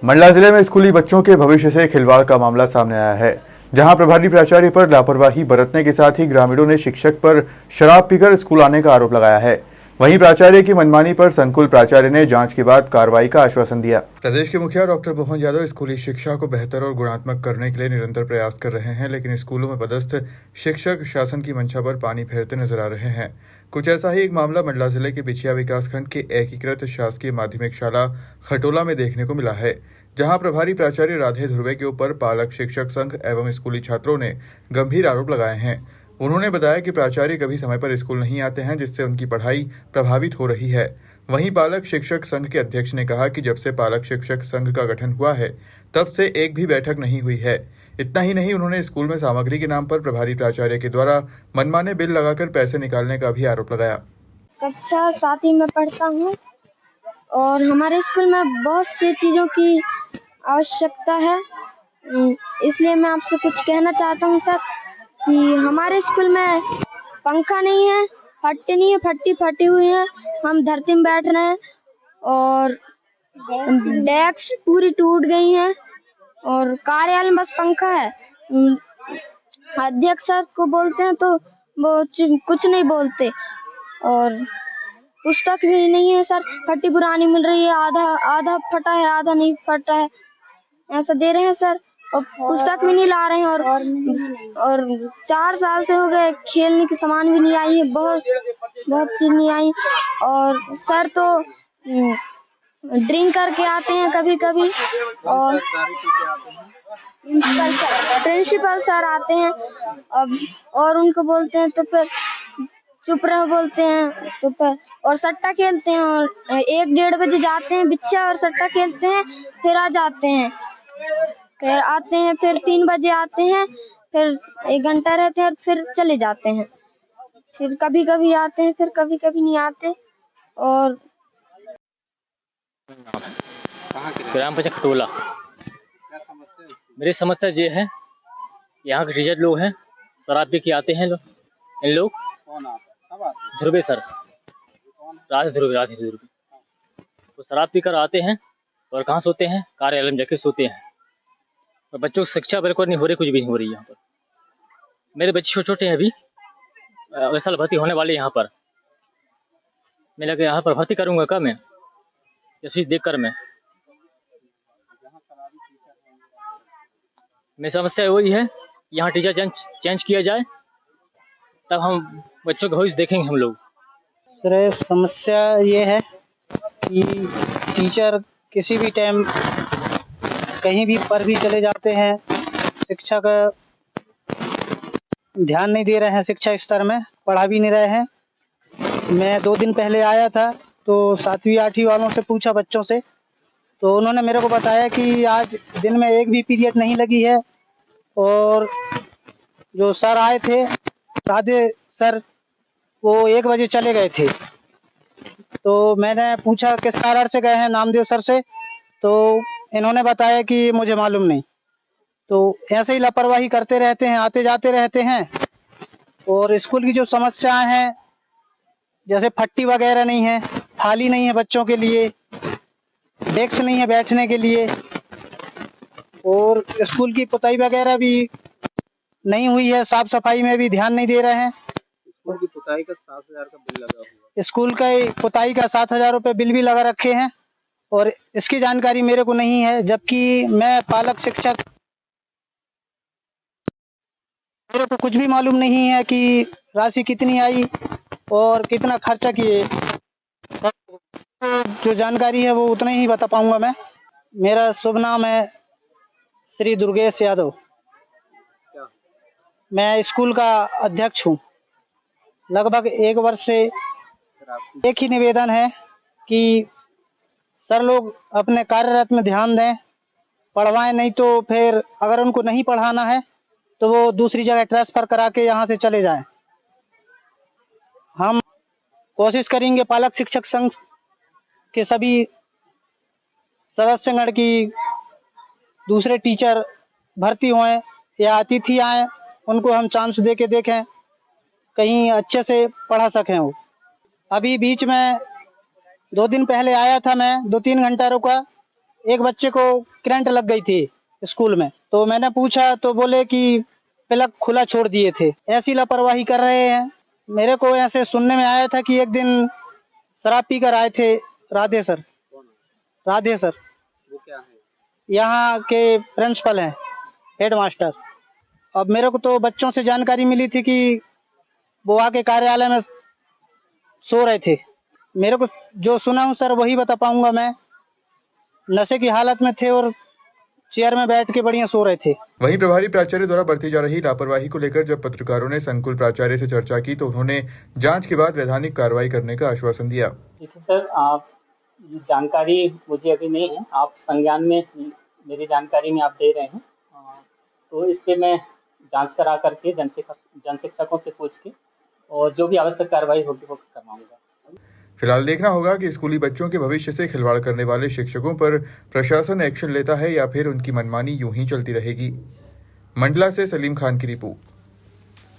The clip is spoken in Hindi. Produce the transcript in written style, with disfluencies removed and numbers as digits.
मंडला जिले में स्कूली बच्चों के भविष्य से खिलवाड़ का मामला सामने आया है, जहां प्रभारी प्राचार्य पर लापरवाही बरतने के साथ ही ग्रामीणों ने शिक्षक पर शराब पीकर स्कूल आने का आरोप लगाया है। वहीं प्राचार्य की मनमानी पर संकुल प्राचार्य ने जांच के बाद कार्रवाई का आश्वासन दिया। प्रदेश के मुखिया डॉक्टर मोहन यादव स्कूली शिक्षा को बेहतर और गुणात्मक करने के लिए निरंतर प्रयास कर रहे हैं, लेकिन स्कूलों में पदस्थ शिक्षक शासन की मंशा पर पानी फेरते नजर आ रहे हैं। कुछ ऐसा ही एक मामला मंडला जिले के बिछिया विकासखंड के एकीकृत शासकीय माध्यमिक शाला खटोला में देखने को मिला है, जहां प्रभारी प्राचार्य राधे ध्रुवे के ऊपर पालक शिक्षक संघ एवं स्कूली छात्रों ने गंभीर आरोप लगाए हैं। उन्होंने बताया कि प्राचार्य कभी समय पर स्कूल नहीं आते हैं, जिससे उनकी पढ़ाई प्रभावित हो रही है। वहीं पालक शिक्षक संघ के अध्यक्ष ने कहा कि जब से पालक शिक्षक संघ का गठन हुआ है, तब से एक भी बैठक नहीं हुई है। इतना ही नहीं, उन्होंने स्कूल में सामग्री के नाम पर प्रभारी प्राचार्य के द्वारा मनमाने बिल लगाकर पैसे निकालने का भी आरोप लगाया। कक्षा 7वीं में पढ़ता हूँ और हमारे स्कूल में बहुत सी चीज़ों की आवश्यकता है, इसलिए मैं आपसे कुछ कहना चाहता हूँ सर कि हमारे स्कूल में पंखा नहीं है, फट्टी नहीं है, फट्टी फटी हुई है, हम धरती में बैठ रहे हैं और डेस्क पूरी टूट गई है और कार्यालय में बस पंखा है। अध्यक्ष सर को बोलते हैं तो वो कुछ नहीं बोलते और पुस्तक भी नहीं है सर, फटी पुरानी मिल रही है, आधा फटा है, आधा नहीं फटा है, ऐसा दे रहे हैं सर। और पुस्तक भी नहीं ला रहे हैं और 4 साल से हो गए, खेलने की सामान भी नहीं आई है, बहुत चीज नहीं आई। और सर तो ड्रिंक करके आते हैं कभी कभी और प्रिंसिपल सर आते हैं और उनको बोलते हैं तो फिर चुप रहो बोलते हैं, तो फिर और सट्टा खेलते हैं और 1-1:30 बजे जाते हैं बिछिया और सट्टा खेलते हैं, फिर आ जाते हैं, फिर आते हैं, फिर 3 बजे आते हैं, फिर 1 घंटा रहते हैं, फिर चले जाते हैं, फिर कभी कभी आते हैं, फिर कभी कभी नहीं आते। और ग्राम पंचायत खटोला। मेरी समस्या ये है, यहाँ के टीचर लोग हैं, शराब पी के आते हैं इन लोग ध्रुवे सर, राधे ध्रुवे वो शराब पीकर आते हैं और कहाँ सोते हैं, कार्यालय में जाके सोते हैं और बच्चों की शिक्षा बिल्कुल नहीं हो रही, कुछ भी नहीं हो रही। यहाँ पर मेरे बच्चे छोटे छोटे हैं, अभी अगले साल भर्ती होने वाले। यहाँ पर मैं लगे यहाँ पर भर्ती करूँगा क्या मैं, या फीस देख कर मेरी समस्या वही है, यहाँ टीचर चेंज किया जाए, तब हम बच्चों का भविष्य देखेंगे हम लोग। सर समस्या ये है कि टीचर किसी भी टाइम कहीं भी पर भी चले जाते हैं, शिक्षा का ध्यान नहीं दे रहे हैं, शिक्षा स्तर में पढ़ा भी नहीं रहे हैं। मैं 2 दिन पहले आया था तो 7वीं 8वीं वालों से पूछा, बच्चों से, तो उन्होंने मेरे को बताया कि आज दिन में एक भी पीरियड नहीं लगी है और जो सर आए थे राधे सर, वो 1 बजे चले गए थे। तो मैंने पूछा किस कारण से गए हैं, नामदेव सर से, तो इन्होंने बताया कि मुझे मालूम नहीं। तो ऐसे ही लापरवाही करते रहते हैं, आते जाते रहते हैं। और स्कूल की जो समस्याएं हैं, जैसे फट्टी वगैरह नहीं है, थाली नहीं है बच्चों के लिए, डेस्क नहीं है बैठने के लिए, और स्कूल की पुताई वगैरह भी नहीं हुई है, साफ सफाई में भी ध्यान नहीं दे रहे हैं। स्कूल की पुताई का 7,000 का बिल लगा हुआ, स्कूल का पुताई का 7,000 रुपये बिल भी लगा रखे हैं और इसकी जानकारी मेरे को नहीं है, जबकि मैं पालक शिक्षक, मेरे को कुछ भी मालूम नहीं है कि राशि कितनी आई और कितना खर्चा किए। जो जानकारी है वो उतना ही बता पाऊंगा मैं। मेरा शुभ नाम है श्री दुर्गेश यादव, मैं स्कूल का अध्यक्ष हूँ। लगभग 1 वर्ष से एक ही निवेदन है कि सर लोग अपने कार्यरत में ध्यान दें, पढ़वाएं, नहीं तो फिर अगर उनको नहीं पढ़ाना है तो वो दूसरी जगह ट्रांसफर करा के यहाँ से चले जाएं। हम कोशिश करेंगे पालक शिक्षक संघ के सभी सदस्यगण की दूसरे टीचर भर्ती हुए या अतिथि आए, उनको हम चांस दे के देखें, कहीं अच्छे से पढ़ा सकें वो। अभी बीच में 2 दिन पहले आया था मैं, 2-3 घंटा रुका एक बच्चे को करंट लग गई थी स्कूल में, तो मैंने पूछा तो बोले कि प्लग खुला छोड़ दिए थे। ऐसी लापरवाही कर रहे हैं। मेरे को ऐसे सुनने में आया था कि एक दिन शराब पी कर आए थे राधे सर। वो क्या है? यहाँ के प्रिंसिपल हैं, हेडमास्टर। अब मेरे को तो बच्चों से जानकारी मिली थी कि वो आके कार्यालय में सो रहे थे। मेरे को जो सुना हूँ सर वही बता पाऊंगा मैं। नशे की हालत में थे और चेयर में बैठ के बढ़िया सो रहे थे। वहीं प्रभारी प्राचार्य द्वारा बरती जा रही लापरवाही को लेकर जब पत्रकारों ने संकुल प्राचार्य से चर्चा की तो उन्होंने जांच के बाद वैधानिक कार्रवाई करने का आश्वासन दिया। देखिए सर, आप ये जानकारी मुझे अभी नहीं है, आप संज्ञान में मेरी जानकारी में आप दे रहे हैं, तो इस पे मैं जांच करा करके जन शिक्षकों से पूछ के और जो भी आवश्यक कार्रवाई होगी वो करवाऊंगा। फिलहाल देखना होगा कि स्कूली बच्चों के भविष्य से खिलवाड़ करने वाले शिक्षकों पर प्रशासन एक्शन लेता है या फिर उनकी मनमानी यूं ही चलती रहेगी। मंडला से सलीम खान की रिपोर्ट।